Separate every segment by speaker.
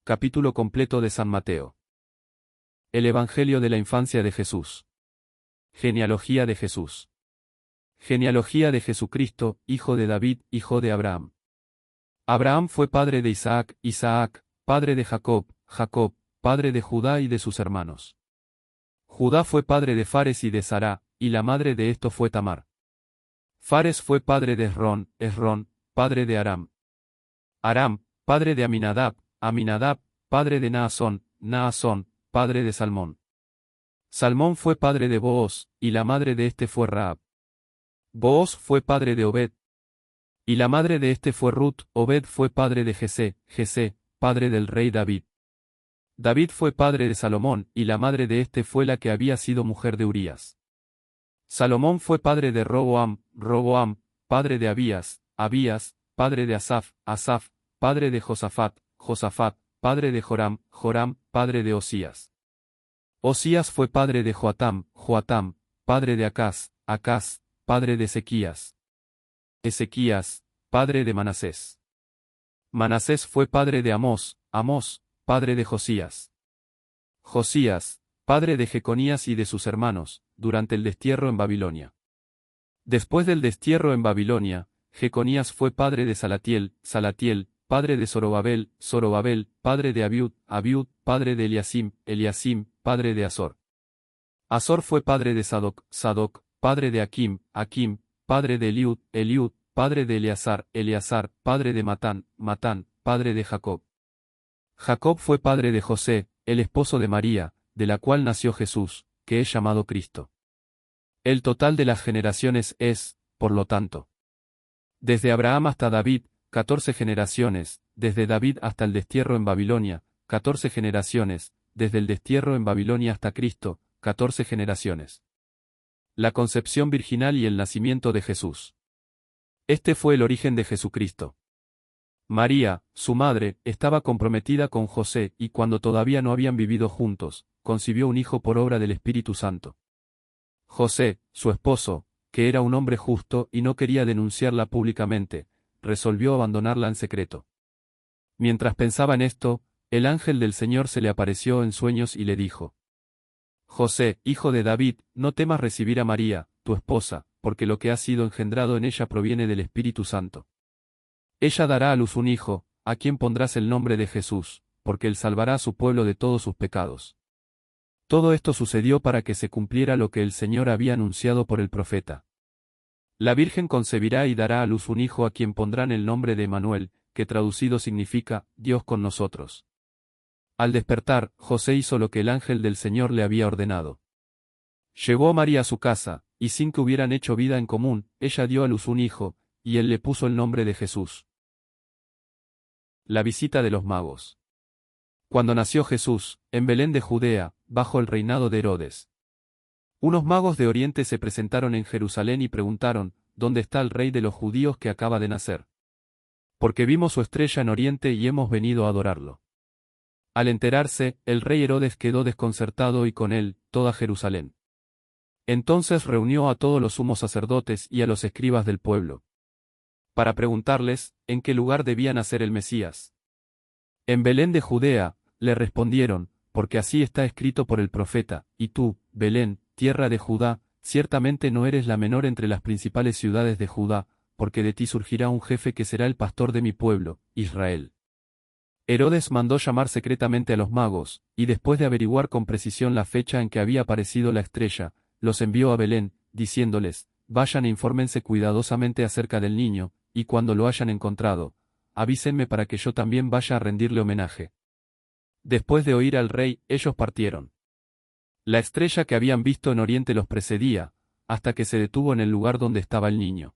Speaker 1: Capítulo completo de San Mateo. El Evangelio de la infancia de Jesús. Genealogía de Jesús. Genealogía de Jesucristo, hijo de David, hijo de Abraham. Abraham fue padre de Isaac, Isaac, padre de Jacob, Jacob, padre de Judá y de sus hermanos. Judá fue padre de Fares y de Sará, y la madre de esto fue Tamar. Fares fue padre de Esrón, Esrón, padre de Aram. Aram, padre de Aminadab, Aminadab, padre de Naasón, Naasón, padre de Salmón. Salmón fue padre de Booz, y la madre de este fue Rahab. Booz fue padre de Obed, y la madre de este fue Ruth. Obed fue padre de Jesé, Jesé, padre del rey David. David fue padre de Salomón, y la madre de este fue la que había sido mujer de Urías. Salomón fue padre de Roboam, Roboam, padre de Abías, Abías, padre de Asaf, Asaf, padre de Josafat, Josafat, padre de Joram, Joram, padre de Osías. Osías fue padre de Joatam, Joatam, padre de Acaz, Acaz, padre de Ezequías. Ezequías, padre de Manasés. Manasés fue padre de Amós, Amós, padre de Josías. Josías, padre de Jeconías y de sus hermanos, durante el destierro en Babilonia. Después del destierro en Babilonia, Jeconías fue padre de Salatiel, Salatiel, padre de Zorobabel, Zorobabel, padre de Abiud, Abiud, padre de Eliasim, Eliasim, padre de Azor. Azor fue padre de Sadoc, Sadoc, padre de Aquim, Aquim, padre de Eliud, Eliud, padre de Eleazar, Eleazar, padre de Matán, Matán, padre de Jacob. Jacob fue padre de José, el esposo de María, de la cual nació Jesús, que es llamado Cristo. El total de las generaciones es, por lo tanto, desde Abraham hasta David, 14 generaciones, desde David hasta el destierro en Babilonia, 14 generaciones, desde el destierro en Babilonia hasta Cristo, 14 generaciones. La concepción virginal y el nacimiento de Jesús. Este fue el origen de Jesucristo. María, su madre, estaba comprometida con José y cuando todavía no habían vivido juntos, concibió un hijo por obra del Espíritu Santo. José, su esposo, que era un hombre justo y no quería denunciarla públicamente, resolvió abandonarla en secreto. Mientras pensaba en esto, el ángel del Señor se le apareció en sueños y le dijo: José, hijo de David, no temas recibir a María, tu esposa, porque lo que ha sido engendrado en ella proviene del Espíritu Santo. Ella dará a luz un hijo, a quien pondrás el nombre de Jesús, porque él salvará a su pueblo de todos sus pecados. Todo esto sucedió para que se cumpliera lo que el Señor había anunciado por el profeta. La Virgen concebirá y dará a luz un hijo a quien pondrán el nombre de Emmanuel, que traducido significa, Dios con nosotros. Al despertar, José hizo lo que el ángel del Señor le había ordenado. Llevó a María a su casa, y sin que hubieran hecho vida en común, ella dio a luz un hijo, y él le puso el nombre de Jesús. La visita de los magos. Cuando nació Jesús, en Belén de Judea, bajo el reinado de Herodes, unos magos de Oriente se presentaron en Jerusalén y preguntaron: ¿Dónde está el rey de los judíos que acaba de nacer? Porque vimos su estrella en Oriente y hemos venido a adorarlo. Al enterarse, el rey Herodes quedó desconcertado y con él, toda Jerusalén. Entonces reunió a todos los sumos sacerdotes y a los escribas del pueblo, para preguntarles, ¿en qué lugar debía nacer el Mesías? En Belén de Judea, le respondieron, porque así está escrito por el profeta: y tú, Belén, tierra de Judá, ciertamente no eres la menor entre las principales ciudades de Judá, porque de ti surgirá un jefe que será el pastor de mi pueblo, Israel. Herodes mandó llamar secretamente a los magos, y después de averiguar con precisión la fecha en que había aparecido la estrella, los envió a Belén, diciéndoles: vayan e infórmense cuidadosamente acerca del niño, y cuando lo hayan encontrado, avísenme para que yo también vaya a rendirle homenaje. Después de oír al rey, ellos partieron. La estrella que habían visto en Oriente los precedía, hasta que se detuvo en el lugar donde estaba el niño.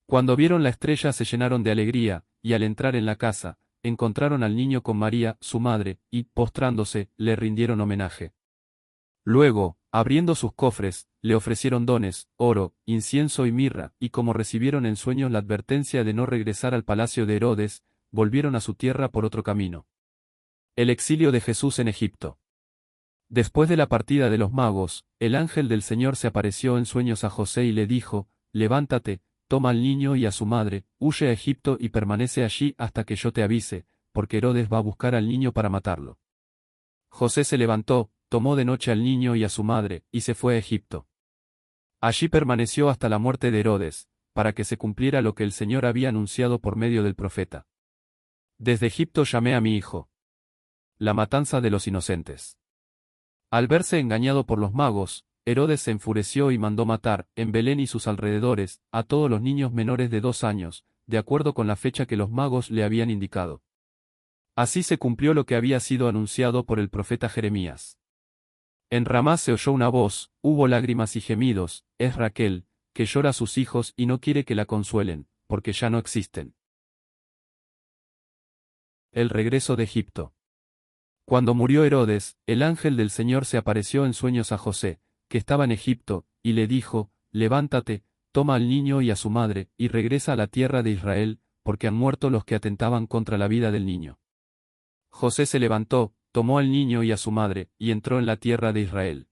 Speaker 1: Cuando vieron la estrella se llenaron de alegría, y al entrar en la casa, encontraron al niño con María, su madre, y, postrándose, le rindieron homenaje. Luego, abriendo sus cofres, le ofrecieron dones, oro, incienso y mirra, y como recibieron en sueños la advertencia de no regresar al palacio de Herodes, volvieron a su tierra por otro camino. El exilio de Jesús en Egipto. Después de la partida de los magos, el ángel del Señor se apareció en sueños a José y le dijo: levántate, toma al niño y a su madre, huye a Egipto y permanece allí hasta que yo te avise, porque Herodes va a buscar al niño para matarlo. José se levantó, tomó de noche al niño y a su madre, y se fue a Egipto. Allí permaneció hasta la muerte de Herodes, para que se cumpliera lo que el Señor había anunciado por medio del profeta. Desde Egipto llamé a mi hijo. La matanza de los inocentes. Al verse engañado por los magos, Herodes se enfureció y mandó matar, en Belén y sus alrededores, a todos los niños menores de 2 años, de acuerdo con la fecha que los magos le habían indicado. Así se cumplió lo que había sido anunciado por el profeta Jeremías. En Ramá se oyó una voz, hubo lágrimas y gemidos, es Raquel, que llora a sus hijos y no quiere que la consuelen, porque ya no existen. El regreso de Egipto. Cuando murió Herodes, el ángel del Señor se apareció en sueños a José, que estaba en Egipto, y le dijo, levántate, toma al niño y a su madre, y regresa a la tierra de Israel, porque han muerto los que atentaban contra la vida del niño. José se levantó, tomó al niño y a su madre, y entró en la tierra de Israel.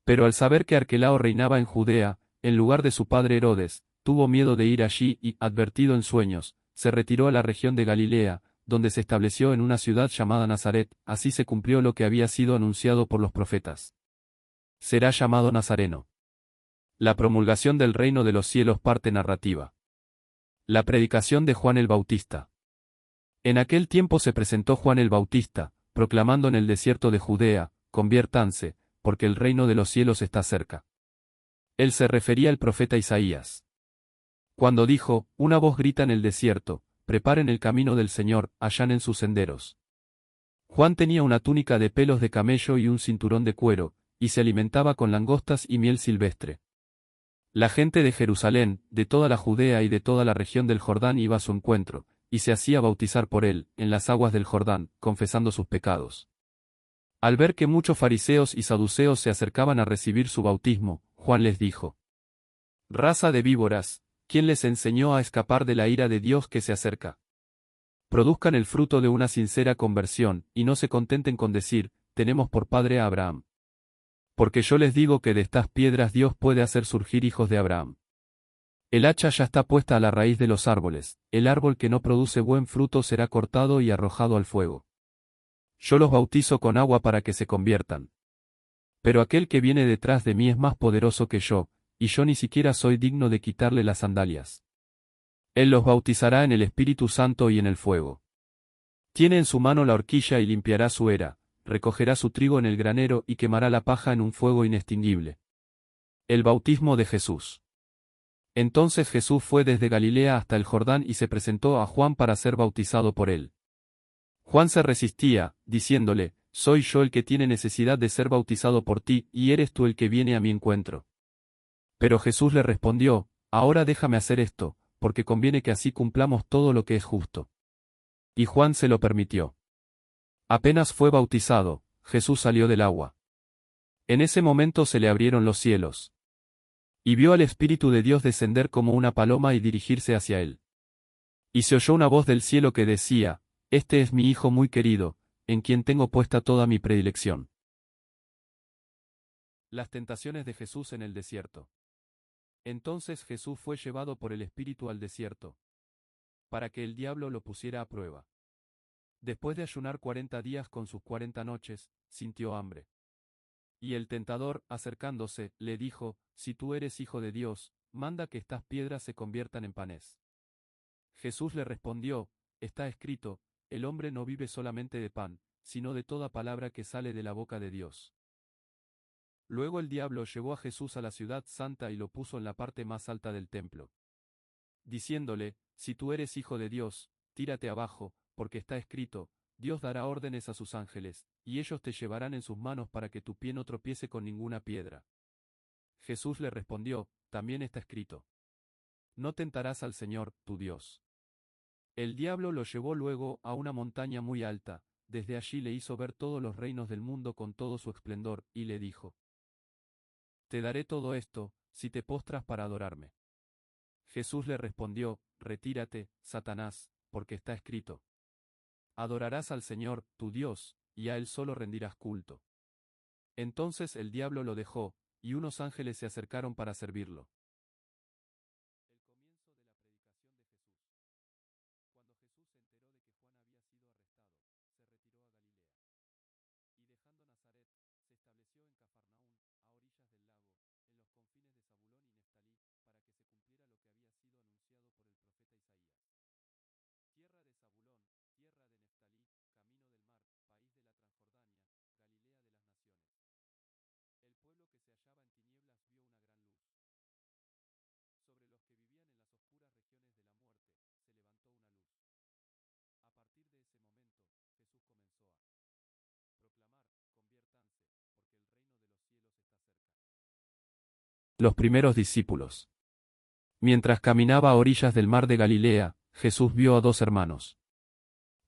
Speaker 1: Pero al saber que Arquelao reinaba en Judea, en lugar de su padre Herodes, tuvo miedo de ir allí y, advertido en sueños, se retiró a la región de Galilea, donde se estableció en una ciudad llamada Nazaret, así se cumplió lo que había sido anunciado por los profetas. Será llamado Nazareno. La promulgación del reino de los cielos, parte narrativa. La predicación de Juan el Bautista. En aquel tiempo se presentó Juan el Bautista, proclamando en el desierto de Judea, conviértanse, porque el reino de los cielos está cerca. Él se refería al profeta Isaías. Cuando dijo, una voz grita en el desierto, preparen el camino del Señor, allanen sus senderos. Juan tenía una túnica de pelos de camello y un cinturón de cuero, y se alimentaba con langostas y miel silvestre. La gente de Jerusalén, de toda la Judea y de toda la región del Jordán iba a su encuentro, y se hacía bautizar por él, en las aguas del Jordán, confesando sus pecados. Al ver que muchos fariseos y saduceos se acercaban a recibir su bautismo, Juan les dijo: raza de víboras, ¿quién les enseñó a escapar de la ira de Dios que se acerca? Produzcan el fruto de una sincera conversión, y no se contenten con decir, tenemos por padre a Abraham. Porque yo les digo que de estas piedras Dios puede hacer surgir hijos de Abraham. El hacha ya está puesta a la raíz de los árboles, el árbol que no produce buen fruto será cortado y arrojado al fuego. Yo los bautizo con agua para que se conviertan. Pero aquel que viene detrás de mí es más poderoso que yo, y yo ni siquiera soy digno de quitarle las sandalias. Él los bautizará en el Espíritu Santo y en el fuego. Tiene en su mano la horquilla y limpiará su era, recogerá su trigo en el granero y quemará la paja en un fuego inextinguible. El bautismo de Jesús. Entonces Jesús fue desde Galilea hasta el Jordán y se presentó a Juan para ser bautizado por él. Juan se resistía, diciéndole, soy yo el que tiene necesidad de ser bautizado por ti, y eres tú el que viene a mi encuentro. Pero Jesús le respondió, ahora déjame hacer esto, porque conviene que así cumplamos todo lo que es justo. Y Juan se lo permitió. Apenas fue bautizado, Jesús salió del agua. En ese momento se le abrieron los cielos. Y vio al Espíritu de Dios descender como una paloma y dirigirse hacia él. Y se oyó una voz del cielo que decía, este es mi Hijo muy querido, en quien tengo puesta toda mi predilección. Las tentaciones de Jesús en el desierto. Entonces Jesús fue llevado por el Espíritu al desierto, para que el diablo lo pusiera a prueba. Después de ayunar 40 días con sus 40 noches, sintió hambre. Y el tentador, acercándose, le dijo, si tú eres hijo de Dios, manda que estas piedras se conviertan en panes. Jesús le respondió, está escrito, el hombre no vive solamente de pan, sino de toda palabra que sale de la boca de Dios. Luego el diablo llevó a Jesús a la ciudad santa y lo puso en la parte más alta del templo, diciéndole, si tú eres hijo de Dios, tírate abajo, porque está escrito, Dios dará órdenes a sus ángeles, y ellos te llevarán en sus manos para que tu pie no tropiece con ninguna piedra. Jesús le respondió, también está escrito, no tentarás al Señor, tu Dios. El diablo lo llevó luego a una montaña muy alta, desde allí le hizo ver todos los reinos del mundo con todo su esplendor, y le dijo, te daré todo esto, si te postras para adorarme. Jesús le respondió, retírate, Satanás, porque está escrito, adorarás al Señor, tu Dios, y a Él solo rendirás culto. Entonces el diablo lo dejó, y unos ángeles se acercaron para servirlo. El comienzo de la predicación de Jesús. Cuando Jesús se enteró de que Juan había sido confines de Zabulón y Neftalí, para que se cumpliera lo que había sido anunciado por el profeta Isaías. Tierra de Zabulón, tierra de Neftalí, camino del mar, país de la Transjordania, Galilea de las naciones. El pueblo que se hallaba en tinieblas vio una gran luz. Sobre los que vivían en las oscuras regiones de la muerte, se levantó una luz. A partir de ese momento, Jesús comenzó a proclamar: conviértanse, porque el reino de los cielos está cerca. Los primeros discípulos. Mientras caminaba a orillas del mar de Galilea, Jesús vio a dos hermanos.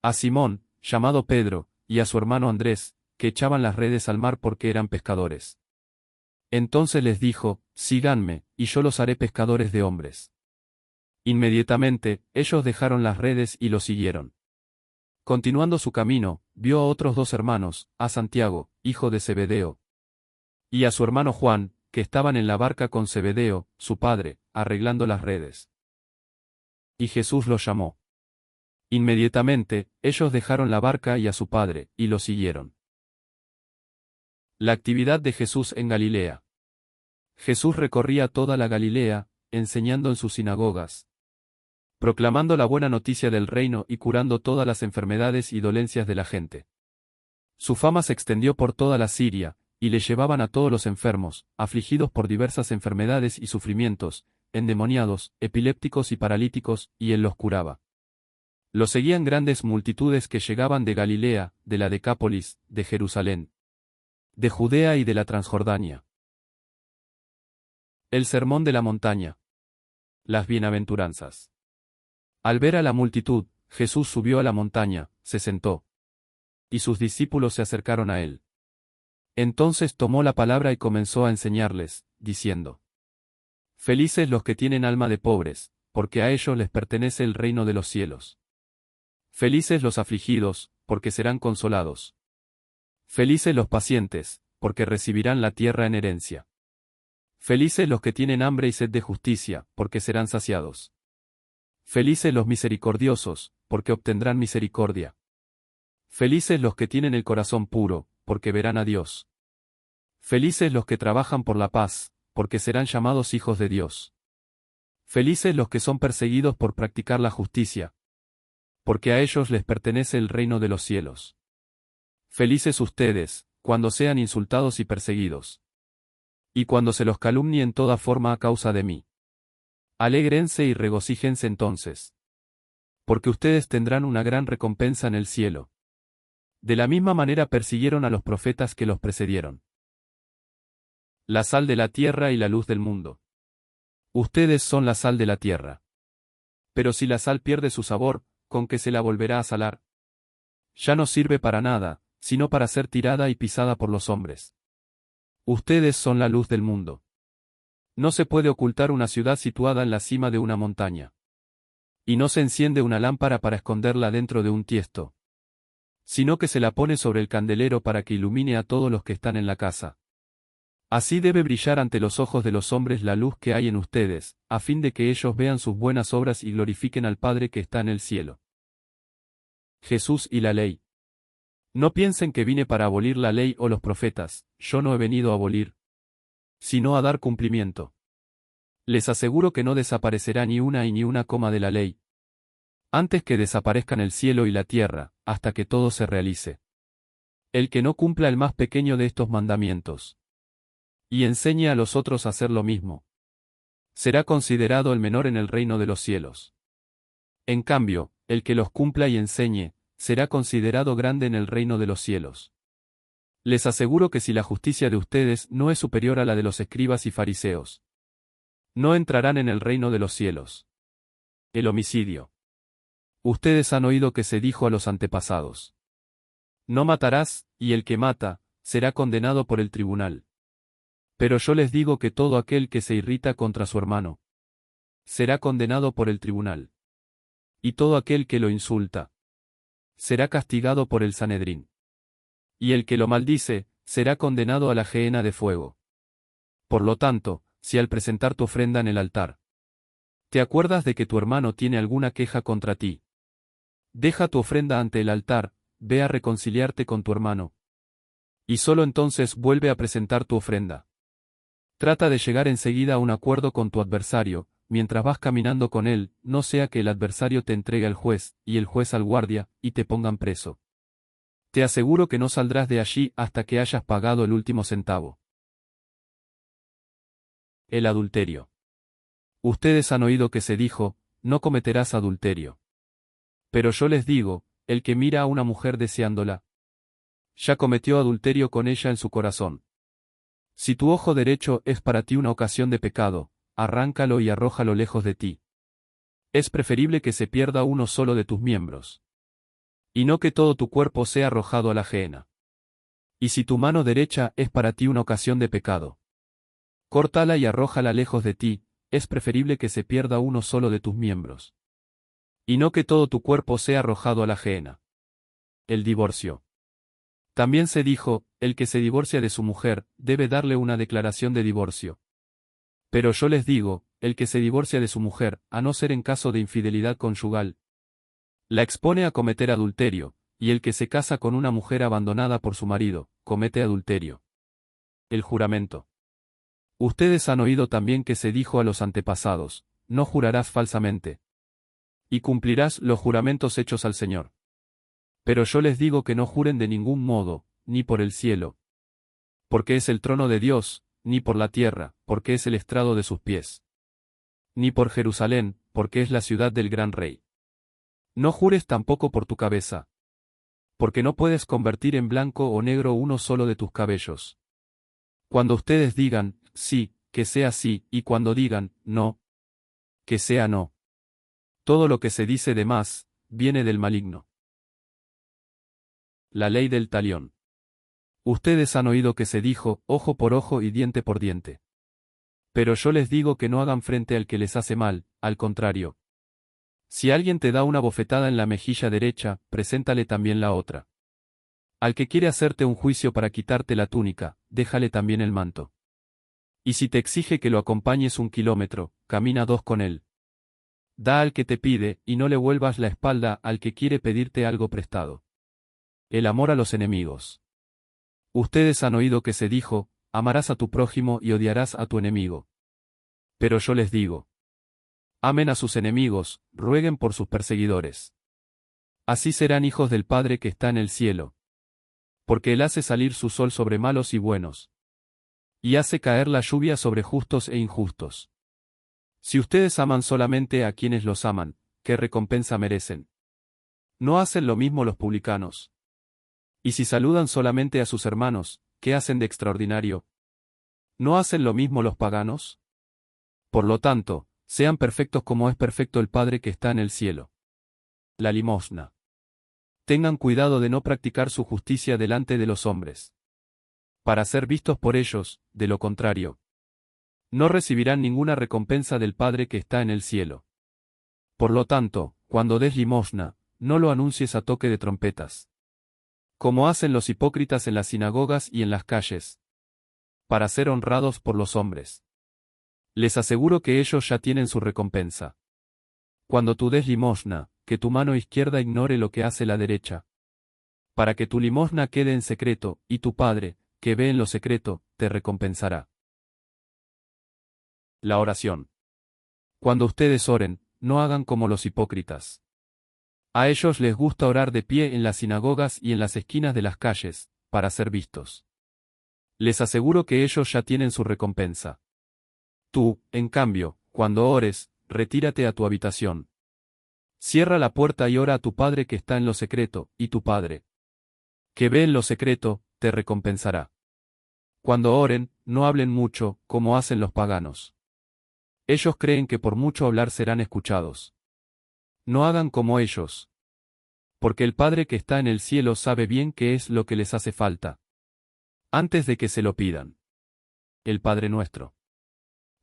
Speaker 1: A Simón, llamado Pedro, y a su hermano Andrés, que echaban las redes al mar porque eran pescadores. Entonces les dijo: síganme, y yo los haré pescadores de hombres. Inmediatamente, ellos dejaron las redes y lo siguieron. Continuando su camino, vio a otros dos hermanos, a Santiago, hijo de Zebedeo, y a su hermano Juan, que estaban en la barca con Zebedeo, su padre, arreglando las redes. Y Jesús los llamó. Inmediatamente, ellos dejaron la barca y a su padre, y lo siguieron. La actividad de Jesús en Galilea. Jesús recorría toda la Galilea, enseñando en sus sinagogas, proclamando la buena noticia del reino y curando todas las enfermedades y dolencias de la gente. Su fama se extendió por toda la Siria, y le llevaban a todos los enfermos, afligidos por diversas enfermedades y sufrimientos, endemoniados, epilépticos y paralíticos, y él los curaba. Lo seguían grandes multitudes que llegaban de Galilea, de la Decápolis, de Jerusalén, de Judea y de la Transjordania. El sermón de la montaña. Las bienaventuranzas. Al ver a la multitud, Jesús subió a la montaña, se sentó. Y sus discípulos se acercaron a él. Entonces tomó la palabra y comenzó a enseñarles, diciendo: felices los que tienen alma de pobres, porque a ellos les pertenece el reino de los cielos. Felices los afligidos, porque serán consolados. Felices los pacientes, porque recibirán la tierra en herencia. Felices los que tienen hambre y sed de justicia, porque serán saciados. Felices los misericordiosos, porque obtendrán misericordia. Felices los que tienen el corazón puro, porque verán a Dios. Felices los que trabajan por la paz, porque serán llamados hijos de Dios. Felices los que son perseguidos por practicar la justicia, porque a ellos les pertenece el reino de los cielos. Felices ustedes, cuando sean insultados y perseguidos, y cuando se los calumnie en toda forma a causa de mí. Alégrense y regocíjense entonces, porque ustedes tendrán una gran recompensa en el cielo. De la misma manera persiguieron a los profetas que los precedieron. La sal de la tierra y la luz del mundo. Ustedes son la sal de la tierra. Pero si la sal pierde su sabor, ¿con qué se la volverá a salar? Ya no sirve para nada, sino para ser tirada y pisada por los hombres. Ustedes son la luz del mundo. No se puede ocultar una ciudad situada en la cima de una montaña. Y no se enciende una lámpara para esconderla dentro de un tiesto, sino que se la pone sobre el candelero para que ilumine a todos los que están en la casa. Así debe brillar ante los ojos de los hombres la luz que hay en ustedes, a fin de que ellos vean sus buenas obras y glorifiquen al Padre que está en el cielo. Jesús y la ley. No piensen que vine para abolir la ley o los profetas, yo no he venido a abolir, sino a dar cumplimiento. Les aseguro que no desaparecerá ni una y ni una coma de la ley, antes que desaparezcan el cielo y la tierra, hasta que todo se realice. El que no cumpla el más pequeño de estos mandamientos, y enseñe a los otros a hacer lo mismo, será considerado el menor en el reino de los cielos. En cambio, el que los cumpla y enseñe, será considerado grande en el reino de los cielos. Les aseguro que si la justicia de ustedes no es superior a la de los escribas y fariseos, no entrarán en el reino de los cielos. El homicidio. Ustedes han oído que se dijo a los antepasados: no matarás, y el que mata, será condenado por el tribunal. Pero yo les digo que todo aquel que se irrita contra su hermano, será condenado por el tribunal. Y todo aquel que lo insulta, será castigado por el Sanedrín. Y el que lo maldice, será condenado a la gehenna de fuego. Por lo tanto, si al presentar tu ofrenda en el altar, te acuerdas de que tu hermano tiene alguna queja contra ti, deja tu ofrenda ante el altar, ve a reconciliarte con tu hermano, y solo entonces vuelve a presentar tu ofrenda. Trata de llegar enseguida a un acuerdo con tu adversario, mientras vas caminando con él, no sea que el adversario te entregue al juez, y el juez al guardia, y te pongan preso. Te aseguro que no saldrás de allí hasta que hayas pagado el último centavo. El adulterio. Ustedes han oído que se dijo, no cometerás adulterio. Pero yo les digo, el que mira a una mujer deseándola, ya cometió adulterio con ella en su corazón. Si tu ojo derecho es para ti una ocasión de pecado, arráncalo y arrójalo lejos de ti. Es preferible que se pierda uno solo de tus miembros, y no que todo tu cuerpo sea arrojado a la gehenna. Y si tu mano derecha es para ti una ocasión de pecado, córtala y arrójala lejos de ti, es preferible que se pierda uno solo de tus miembros, y no que todo tu cuerpo sea arrojado a la gehenna. El divorcio. También se dijo, el que se divorcia de su mujer, debe darle una declaración de divorcio. Pero yo les digo, el que se divorcia de su mujer, a no ser en caso de infidelidad conyugal, la expone a cometer adulterio, y el que se casa con una mujer abandonada por su marido, comete adulterio. El juramento. Ustedes han oído también que se dijo a los antepasados, no jurarás falsamente, y cumplirás los juramentos hechos al Señor. Pero yo les digo que no juren de ningún modo, ni por el cielo, porque es el trono de Dios, ni por la tierra, porque es el estrado de sus pies, ni por Jerusalén, porque es la ciudad del gran rey. No jures tampoco por tu cabeza, porque no puedes convertir en blanco o negro uno solo de tus cabellos. Cuando ustedes digan, sí, que sea sí, y cuando digan, no, que sea no. Todo lo que se dice de más, viene del maligno. La ley del talión. Ustedes han oído que se dijo, ojo por ojo y diente por diente. Pero yo les digo que no hagan frente al que les hace mal, al contrario. Si alguien te da una bofetada en la mejilla derecha, preséntale también la otra. Al que quiere hacerte un juicio para quitarte la túnica, déjale también el manto. Y si te exige que lo acompañes 1 kilómetro, camina 2 con él. Da al que te pide, y no le vuelvas la espalda al que quiere pedirte algo prestado. El amor a los enemigos. Ustedes han oído que se dijo, amarás a tu prójimo y odiarás a tu enemigo. Pero yo les digo, amen a sus enemigos, rueguen por sus perseguidores. Así serán hijos del Padre que está en el cielo. Porque Él hace salir su sol sobre malos y buenos, y hace caer la lluvia sobre justos e injustos. Si ustedes aman solamente a quienes los aman, ¿qué recompensa merecen? ¿No hacen lo mismo los publicanos? Y si saludan solamente a sus hermanos, ¿qué hacen de extraordinario? ¿No hacen lo mismo los paganos? Por lo tanto, sean perfectos como es perfecto el Padre que está en el cielo. La limosna. Tengan cuidado de no practicar su justicia delante de los hombres, para ser vistos por ellos, de lo contrario, no recibirán ninguna recompensa del Padre que está en el cielo. Por lo tanto, cuando des limosna, no lo anuncies a toque de trompetas, como hacen los hipócritas en las sinagogas y en las calles, para ser honrados por los hombres. Les aseguro que ellos ya tienen su recompensa. Cuando tú des limosna, que tu mano izquierda ignore lo que hace la derecha, para que tu limosna quede en secreto, y tu Padre, que ve en lo secreto, te recompensará. La oración. Cuando ustedes oren, no hagan como los hipócritas. A ellos les gusta orar de pie en las sinagogas y en las esquinas de las calles, para ser vistos. Les aseguro que ellos ya tienen su recompensa. Tú, en cambio, cuando ores, retírate a tu habitación. Cierra la puerta y ora a tu Padre que está en lo secreto, y tu Padre, que ve en lo secreto, te recompensará. Cuando oren, no hablen mucho, como hacen los paganos. Ellos creen que por mucho hablar serán escuchados. No hagan como ellos, porque el Padre que está en el cielo sabe bien qué es lo que les hace falta, antes de que se lo pidan. El Padre nuestro.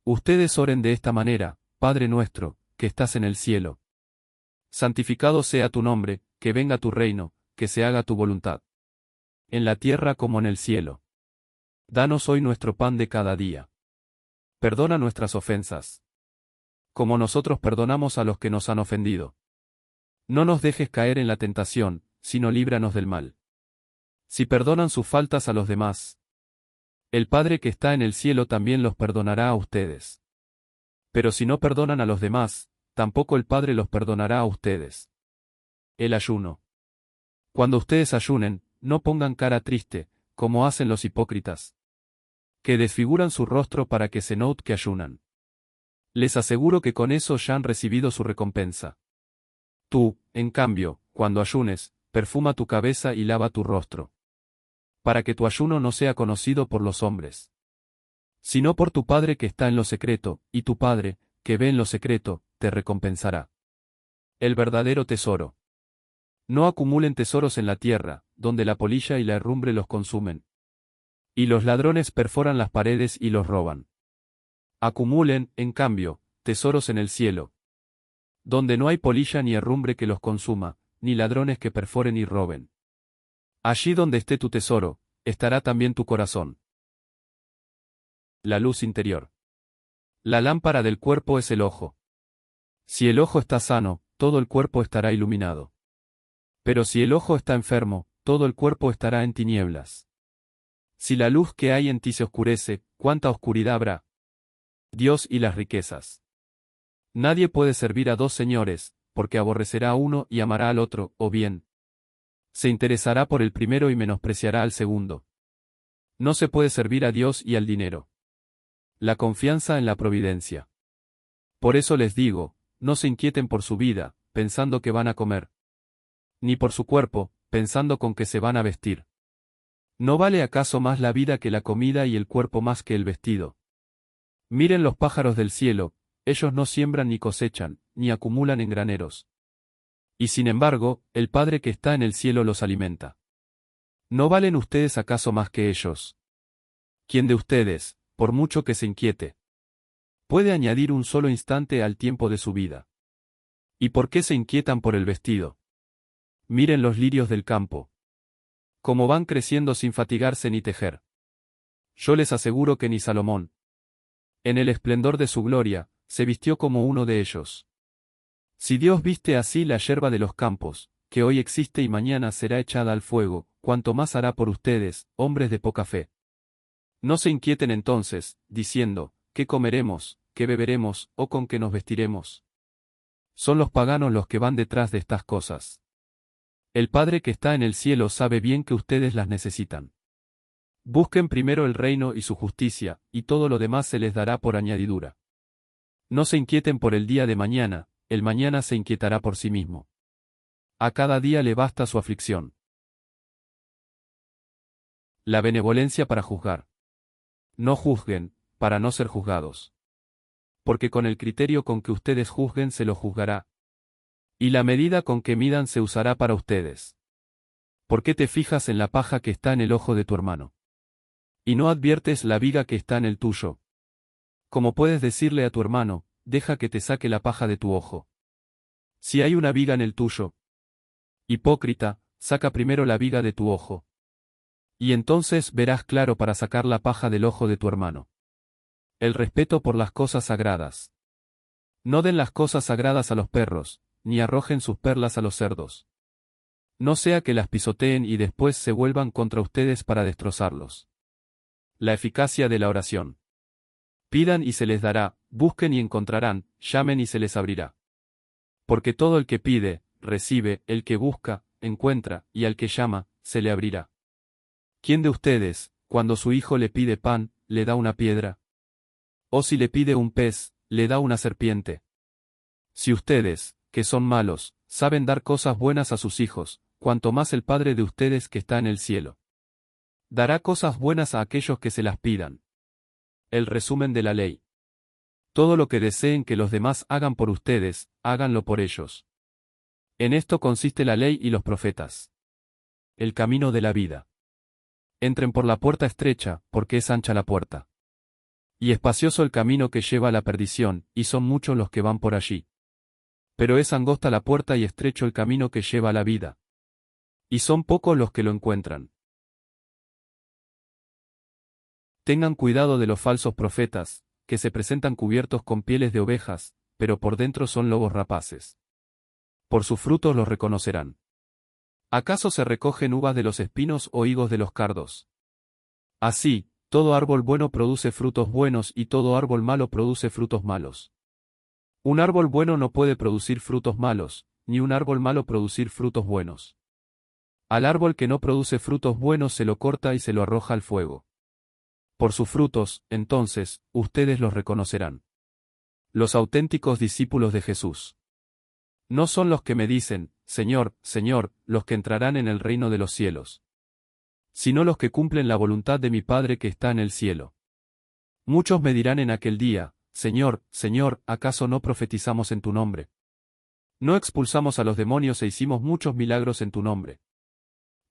Speaker 1: Ustedes oren de esta manera, Padre nuestro, que estás en el cielo. Santificado sea tu nombre, que venga tu reino, que se haga tu voluntad, en la tierra como en el cielo. Danos hoy nuestro pan de cada día. Perdona nuestras ofensas, como nosotros perdonamos a los que nos han ofendido. No nos dejes caer en la tentación, sino líbranos del mal. Si perdonan sus faltas a los demás, El Padre que está en el cielo también los perdonará a ustedes. Pero si no perdonan a los demás, tampoco el Padre los perdonará a ustedes. El ayuno. Cuando ustedes ayunen, no pongan cara triste, como hacen los hipócritas, que desfiguran su rostro para que se note que ayunan. Les aseguro que con eso ya han recibido su recompensa. Tú, en cambio, cuando ayunes, perfuma tu cabeza y lava tu rostro, para que tu ayuno no sea conocido por los hombres, sino por tu Padre que está en lo secreto, y tu Padre, que ve en lo secreto, te recompensará. El verdadero tesoro. No acumulen tesoros en la tierra, donde la polilla y la herrumbre los consumen, y los ladrones perforan las paredes y los roban. Acumulen, en cambio, tesoros en el cielo, donde no hay polilla ni herrumbre que los consuma, ni ladrones que perforen y roben. Allí donde esté tu tesoro, estará también tu corazón. La luz interior. La lámpara del cuerpo es el ojo. Si el ojo está sano, todo el cuerpo estará iluminado. Pero si el ojo está enfermo, todo el cuerpo estará en tinieblas. Si la luz que hay en ti se oscurece, ¿cuánta oscuridad habrá? Dios y las riquezas. Nadie puede servir a dos señores, porque aborrecerá a uno y amará al otro, o bien se interesará por el primero y menospreciará al segundo. No se puede servir a Dios y al dinero. La confianza en la providencia. Por eso les digo, no se inquieten por su vida, pensando que van a comer, ni por su cuerpo, pensando con que se van a vestir. ¿No vale acaso más la vida que la comida y el cuerpo más que el vestido? Miren los pájaros del cielo, ellos no siembran ni cosechan, ni acumulan en graneros. Y sin embargo, el Padre que está en el cielo los alimenta. ¿No valen ustedes acaso más que ellos? ¿Quién de ustedes, por mucho que se inquiete, puede añadir un solo instante al tiempo de su vida? ¿Y por qué se inquietan por el vestido? Miren los lirios del campo, cómo van creciendo sin fatigarse ni tejer. Yo les aseguro que ni Salomón, en el esplendor de su gloria, se vistió como uno de ellos. Si Dios viste así la yerba de los campos, que hoy existe y mañana será echada al fuego, cuánto más hará por ustedes, hombres de poca fe. No se inquieten entonces, diciendo, ¿qué comeremos, qué beberemos, o con qué nos vestiremos? Son los paganos los que van detrás de estas cosas. El Padre que está en el cielo sabe bien que ustedes las necesitan. Busquen primero el reino y su justicia, y todo lo demás se les dará por añadidura. No se inquieten por el día de mañana, el mañana se inquietará por sí mismo. A cada día le basta su aflicción. La benevolencia para juzgar. No juzguen, para no ser juzgados. Porque con el criterio con que ustedes juzguen se lo juzgará. Y la medida con que midan se usará para ustedes. ¿Por qué te fijas en la paja que está en el ojo de tu hermano? Y no adviertes la viga que está en el tuyo. ¿Cómo puedes decirle a tu hermano, deja que te saque la paja de tu ojo? Si hay una viga en el tuyo, hipócrita, saca primero la viga de tu ojo. Y entonces verás claro para sacar la paja del ojo de tu hermano. El respeto por las cosas sagradas. No den las cosas sagradas a los perros, ni arrojen sus perlas a los cerdos. No sea que las pisoteen y después se vuelvan contra ustedes para destrozarlos. La eficacia de la oración. Pidan y se les dará, busquen y encontrarán, llamen y se les abrirá. Porque todo el que pide, recibe, el que busca, encuentra, y al que llama, se le abrirá. ¿Quién de ustedes, cuando su hijo le pide pan, le da una piedra? O si le pide un pez, le da una serpiente. Si ustedes, que son malos, saben dar cosas buenas a sus hijos, cuanto más el Padre de ustedes que está en el cielo dará cosas buenas a aquellos que se las pidan. El resumen de la ley. Todo lo que deseen que los demás hagan por ustedes, háganlo por ellos. En esto consiste la ley y los profetas. El camino de la vida. Entren por la puerta estrecha, porque es ancha la puerta. Y espacioso el camino que lleva a la perdición, y son muchos los que van por allí. Pero es angosta la puerta y estrecho el camino que lleva a la vida. Y son pocos los que lo encuentran. Tengan cuidado de los falsos profetas, que se presentan cubiertos con pieles de ovejas, pero por dentro son lobos rapaces. Por sus frutos los reconocerán. ¿Acaso se recogen uvas de los espinos o higos de los cardos? Así, Todo árbol bueno produce frutos buenos y todo árbol malo produce frutos malos. Un árbol bueno no puede producir frutos malos, ni un árbol malo producir frutos buenos. Al árbol que no produce frutos buenos se lo corta y se lo arroja al fuego. Por sus frutos, entonces, ustedes los reconocerán. Los auténticos discípulos de Jesús. No son los que me dicen, Señor, Señor, los que entrarán en el reino de los cielos, sino los que cumplen la voluntad de mi Padre que está en el cielo. Muchos me dirán en aquel día, Señor, Señor, ¿acaso no profetizamos en tu nombre? ¿No expulsamos a los demonios e hicimos muchos milagros en tu nombre?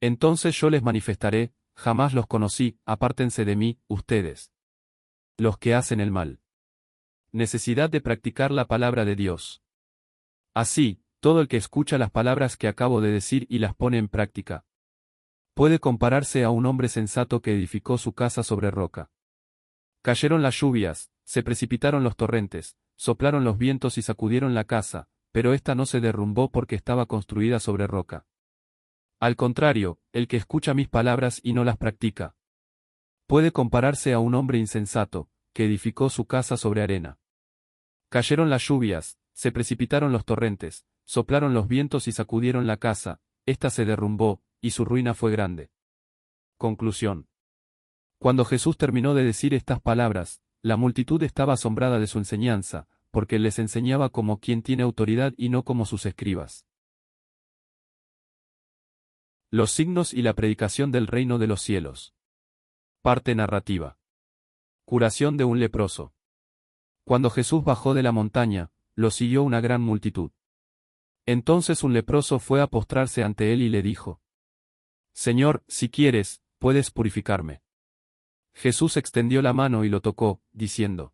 Speaker 1: Entonces yo les manifestaré, jamás los conocí, apártense de mí, ustedes, los que hacen el mal. Necesidad de practicar la palabra de Dios. Así, todo el que escucha las palabras que acabo de decir y las pone en práctica, puede compararse a un hombre sensato que edificó su casa sobre roca. Cayeron las lluvias, se precipitaron los torrentes, soplaron los vientos y sacudieron la casa, pero ésta no se derrumbó porque estaba construida sobre roca. Al contrario, el que escucha mis palabras y no las practica, puede compararse a un hombre insensato, que edificó su casa sobre arena. Cayeron las lluvias, se precipitaron los torrentes, soplaron los vientos y sacudieron la casa, ésta se derrumbó, y su ruina fue grande. Conclusión. Cuando Jesús terminó de decir estas palabras, la multitud estaba asombrada de su enseñanza, porque les enseñaba como quien tiene autoridad y no como sus escribas. Los signos y la predicación del reino de los cielos. Parte narrativa. Curación de un leproso. Cuando Jesús bajó de la montaña, lo siguió una gran multitud. Entonces un leproso fue a postrarse ante él y le dijo: Señor, si quieres, puedes purificarme. Jesús extendió la mano y lo tocó, diciendo: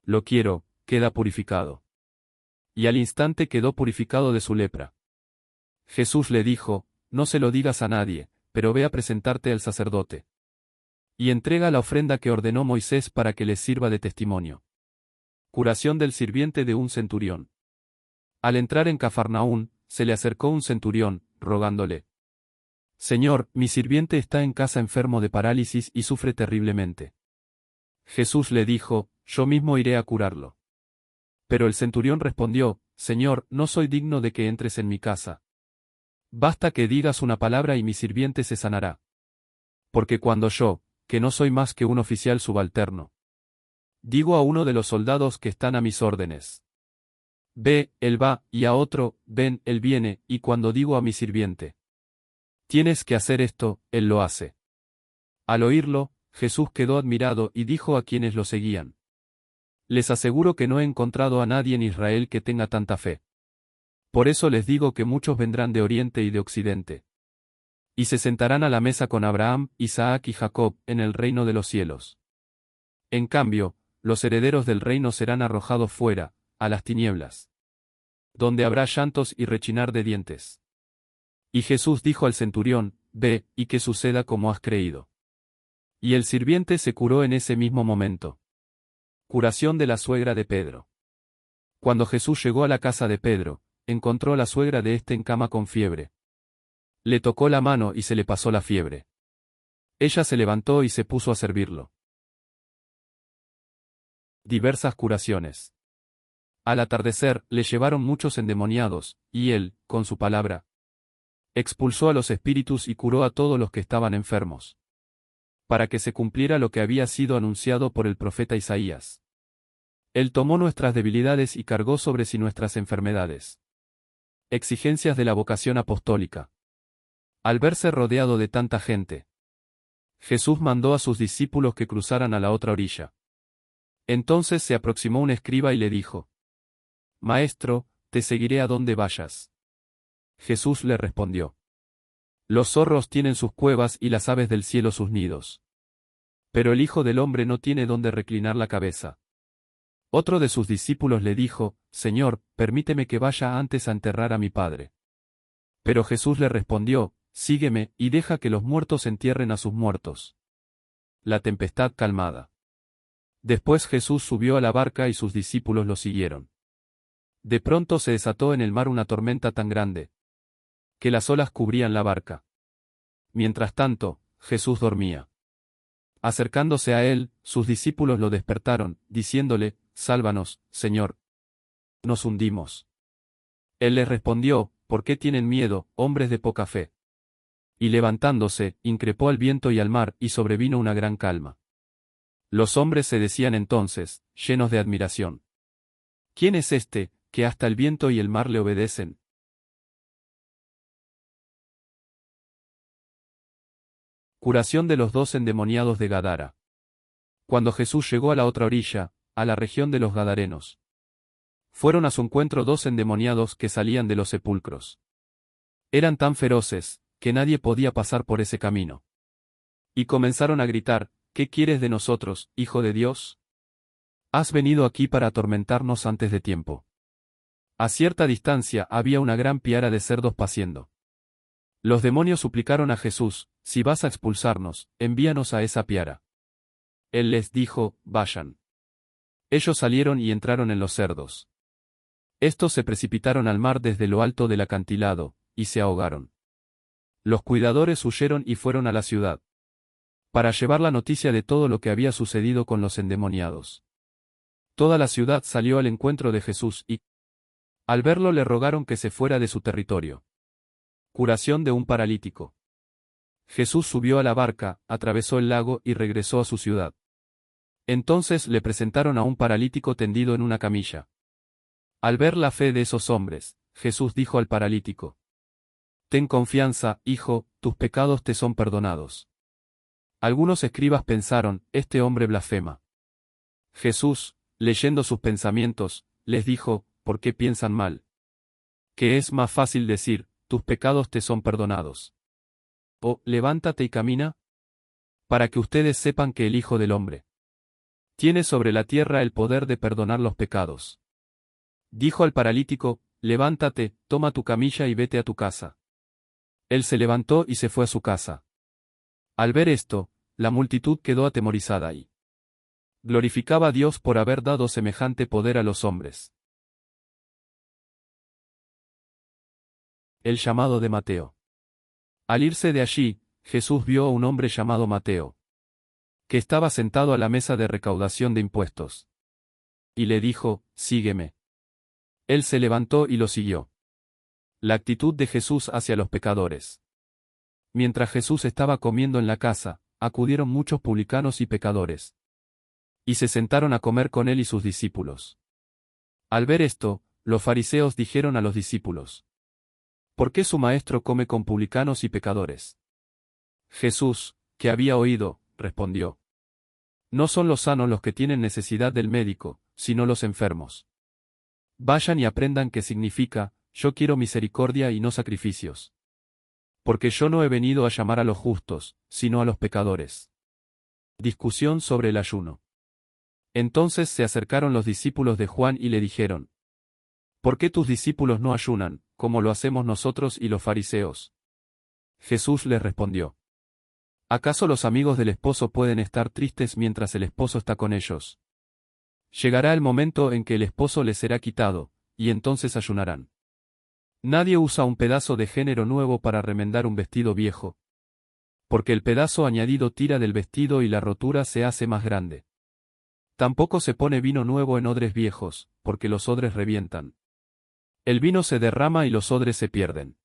Speaker 1: Lo quiero, queda purificado. Y al instante quedó purificado de su lepra. Jesús le dijo: No se lo digas a nadie, pero ve a presentarte al sacerdote. Y entrega la ofrenda que ordenó Moisés para que les sirva de testimonio. Curación del sirviente de un centurión. Al entrar en Cafarnaún, se le acercó un centurión, rogándole: Señor, mi sirviente está en casa enfermo de parálisis y sufre terriblemente. Jesús le dijo: Yo mismo iré a curarlo. Pero el centurión respondió: Señor, no soy digno de que entres en mi casa. Basta que digas una palabra y mi sirviente se sanará. Porque cuando yo, que no soy más que un oficial subalterno, digo a uno de los soldados que están a mis órdenes: Ve, él va, y a otro: Ven, él viene, y cuando digo a mi sirviente: Tienes que hacer esto, él lo hace. Al oírlo, Jesús quedó admirado y dijo a quienes lo seguían: Les aseguro que no he encontrado a nadie en Israel que tenga tanta fe. Por eso les digo que muchos vendrán de oriente y de occidente, y se sentarán a la mesa con Abraham, Isaac y Jacob, en el reino de los cielos. En cambio, los herederos del reino serán arrojados fuera, a las tinieblas, donde habrá llantos y rechinar de dientes. Y Jesús dijo al centurión: Ve, y que suceda como has creído. Y el sirviente se curó en ese mismo momento. Curación de la suegra de Pedro. Cuando Jesús llegó a la casa de Pedro, encontró a la suegra de éste en cama con fiebre. Le tocó la mano y se le pasó la fiebre. Ella se levantó y se puso a servirlo. Diversas curaciones. Al atardecer, le llevaron muchos endemoniados, y él, con su palabra, expulsó a los espíritus y curó a todos los que estaban enfermos, para que se cumpliera lo que había sido anunciado por el profeta Isaías. Él tomó nuestras debilidades y cargó sobre sí nuestras enfermedades. Exigencias de la vocación apostólica. Al verse rodeado de tanta gente, Jesús mandó a sus discípulos que cruzaran a la otra orilla. Entonces se aproximó un escriba y le dijo: Maestro, te seguiré a donde vayas. Jesús le respondió: Los zorros tienen sus cuevas y las aves del cielo sus nidos, pero el Hijo del Hombre no tiene donde reclinar la cabeza. Otro de sus discípulos le dijo: Señor, permíteme que vaya antes a enterrar a mi padre. Pero Jesús le respondió: Sígueme, y deja que los muertos entierren a sus muertos. La tempestad calmada. Después Jesús subió a la barca y sus discípulos lo siguieron. De pronto se desató en el mar una tormenta tan grande que las olas cubrían la barca. Mientras tanto, Jesús dormía. Acercándose a él, sus discípulos lo despertaron, diciéndole, Sálvanos, Señor. Nos hundimos. Él les respondió, ¿por qué tienen miedo, hombres de poca fe? Y levantándose, increpó al viento y al mar, y sobrevino una gran calma. Los hombres se decían entonces, llenos de admiración. ¿Quién es este, que hasta el viento y el mar le obedecen? Curación de los 2 endemoniados de Gadara. Cuando Jesús llegó a la otra orilla, a la región de los Gadarenos, fueron a su encuentro 2 endemoniados que salían de los sepulcros. Eran tan feroces, que nadie podía pasar por ese camino. Y comenzaron a gritar, ¿qué quieres de nosotros, Hijo de Dios? Has venido aquí para atormentarnos antes de tiempo. A cierta distancia había una gran piara de cerdos paciendo. Los demonios suplicaron a Jesús, si vas a expulsarnos, envíanos a esa piara. Él les dijo, vayan. Ellos salieron y entraron en los cerdos. Estos se precipitaron al mar desde lo alto del acantilado, y se ahogaron. Los cuidadores huyeron y fueron a la ciudad, para llevar la noticia de todo lo que había sucedido con los endemoniados. Toda la ciudad salió al encuentro de Jesús y, al verlo, le rogaron que se fuera de su territorio. Curación de un paralítico. Jesús subió a la barca, atravesó el lago y regresó a su ciudad. Entonces le presentaron a un paralítico tendido en una camilla. Al ver la fe de esos hombres, Jesús dijo al paralítico: Ten confianza, hijo, tus pecados te son perdonados. Algunos escribas pensaron, este hombre blasfema. Jesús, leyendo sus pensamientos, les dijo, ¿por qué piensan mal? ¿Qué es más fácil decir, tus pecados te son perdonados? O, levántate y camina? Para que ustedes sepan que el Hijo del Hombre tiene sobre la tierra el poder de perdonar los pecados. Dijo al paralítico, levántate, toma tu camilla y vete a tu casa. Él se levantó y se fue a su casa. Al ver esto, la multitud quedó atemorizada y glorificaba a Dios por haber dado semejante poder a los hombres. El llamado de Mateo. Al irse de allí, Jesús vio a un hombre llamado Mateo, que estaba sentado a la mesa de recaudación de impuestos. Y le dijo, sígueme. Él se levantó y lo siguió. La actitud de Jesús hacia los pecadores. Mientras Jesús estaba comiendo en la casa, acudieron muchos publicanos y pecadores, y se sentaron a comer con él y sus discípulos. Al ver esto, los fariseos dijeron a los discípulos: ¿Por qué su maestro come con publicanos y pecadores? Jesús, que había oído, respondió: No son los sanos los que tienen necesidad del médico, sino los enfermos. Vayan y aprendan qué significa, yo quiero misericordia y no sacrificios. Porque yo no he venido a llamar a los justos, sino a los pecadores. Discusión sobre el ayuno. Entonces se acercaron los discípulos de Juan y le dijeron: ¿Por qué tus discípulos no ayunan, como lo hacemos nosotros y los fariseos? Jesús les respondió: ¿Acaso los amigos del esposo pueden estar tristes mientras el esposo está con ellos? Llegará el momento en que el esposo les será quitado, y entonces ayunarán. Nadie usa un pedazo de género nuevo para remendar un vestido viejo, porque el pedazo añadido tira del vestido y la rotura se hace más grande. Tampoco se pone vino nuevo en odres viejos, porque los odres revientan. El vino se derrama y los odres se pierden.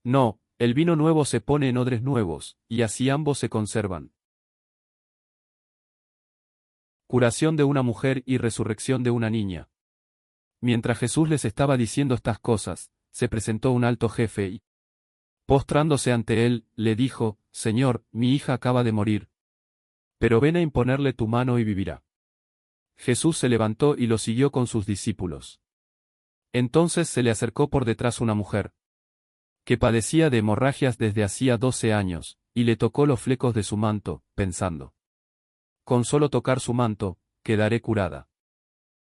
Speaker 1: No, el vino nuevo se pone en odres nuevos, y así ambos se conservan. Curación de una mujer y resurrección de una niña. Mientras Jesús les estaba diciendo estas cosas, se presentó un alto jefe y, postrándose ante él, le dijo: Señor, mi hija acaba de morir, pero ven a imponerle tu mano y vivirá. Jesús se levantó y lo siguió con sus discípulos. Entonces se le acercó por detrás una mujer, que padecía de hemorragias desde hacía 12 años, y le tocó los flecos de su manto, pensando: con solo tocar su manto, quedaré curada.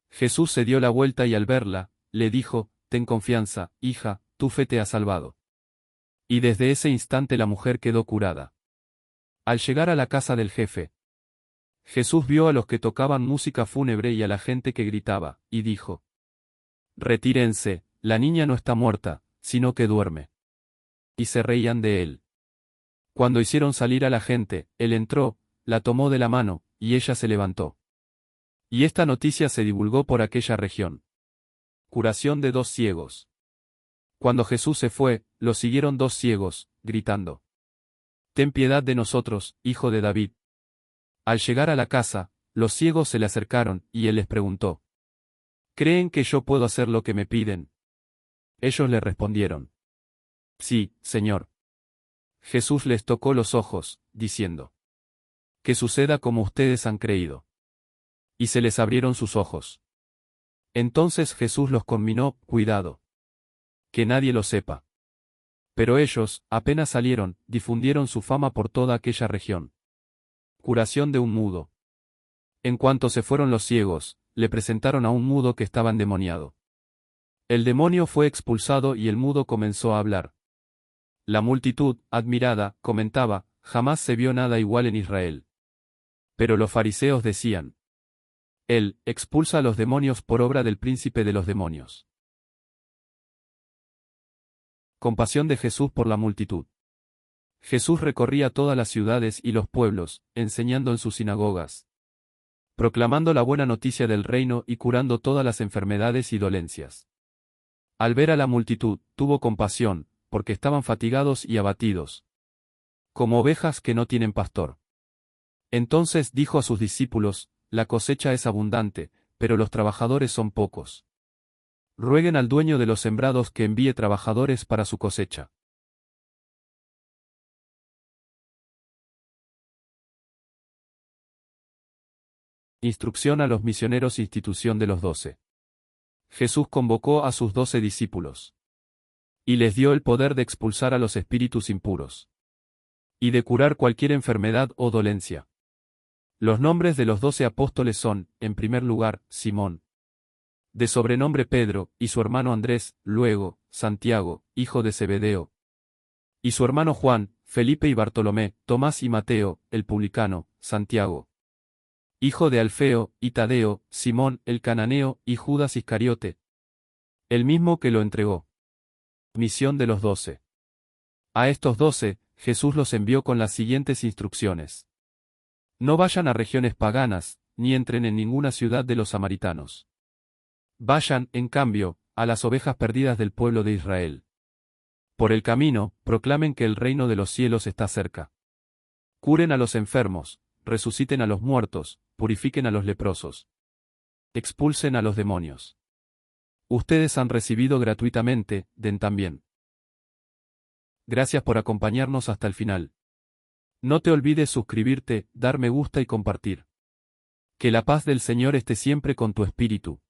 Speaker 1: Jesús se dio la vuelta y al verla, le dijo: Ten confianza, hija, tu fe te ha salvado. Y desde ese instante la mujer quedó curada. Al llegar a la casa del jefe, Jesús vio a los que tocaban música fúnebre y a la gente que gritaba, y dijo: Retírense, la niña no está muerta, sino que duerme. Y se reían de él. Cuando hicieron salir a la gente, él entró, la tomó de la mano, y ella se levantó. Y esta noticia se divulgó por aquella región. Curación de 2 ciegos. Cuando Jesús se fue, lo siguieron 2 ciegos, gritando: «Ten piedad de nosotros, hijo de David». Al llegar a la casa, los ciegos se le acercaron, y él les preguntó: «¿Creen que yo puedo hacer lo que me piden?». Ellos le respondieron: «Sí, Señor». Jesús les tocó los ojos, diciendo: «Que suceda como ustedes han creído». Y se les abrieron sus ojos. Entonces Jesús los conminó: «Cuidado. Que nadie lo sepa». Pero ellos, apenas salieron, difundieron su fama por toda aquella región. Curación de un mudo. En cuanto se fueron los ciegos, le presentaron a un mudo que estaba endemoniado. El demonio fue expulsado y el mudo comenzó a hablar. La multitud, admirada, comentaba: «Jamás se vio nada igual en Israel». Pero los fariseos decían: «Él expulsa a los demonios por obra del príncipe de los demonios». Compasión de Jesús por la multitud. Jesús recorría todas las ciudades y los pueblos, enseñando en sus sinagogas, proclamando la buena noticia del reino y curando todas las enfermedades y dolencias. Al ver a la multitud, tuvo compasión, porque estaban fatigados y abatidos, como ovejas que no tienen pastor. Entonces dijo a sus discípulos: «La cosecha es abundante, pero los trabajadores son pocos. Rueguen al dueño de los sembrados que envíe trabajadores para su cosecha». Instrucción a los misioneros. Institución de los 12. Jesús convocó a sus 12 discípulos. Y les dio el poder de expulsar a los espíritus impuros. Y de curar cualquier enfermedad o dolencia. Los nombres de los 12 apóstoles son, en primer lugar, Simón, de sobrenombre Pedro, y su hermano Andrés, luego, Santiago, hijo de Zebedeo, y su hermano Juan, Felipe y Bartolomé, Tomás y Mateo, el publicano, Santiago, hijo de Alfeo, y Tadeo, Simón el cananeo, y Judas Iscariote, el mismo que lo entregó. Misión de los 12. A estos 12, Jesús los envió con las siguientes instrucciones: no vayan a regiones paganas, ni entren en ninguna ciudad de los samaritanos. Vayan, en cambio, a las ovejas perdidas del pueblo de Israel. Por el camino, proclamen que el reino de los cielos está cerca. Curen a los enfermos, resuciten a los muertos, purifiquen a los leprosos. Expulsen a los demonios. Ustedes han recibido gratuitamente, den también. Gracias por acompañarnos hasta el final. No te olvides suscribirte, dar me gusta y compartir. Que la paz del Señor esté siempre con tu espíritu.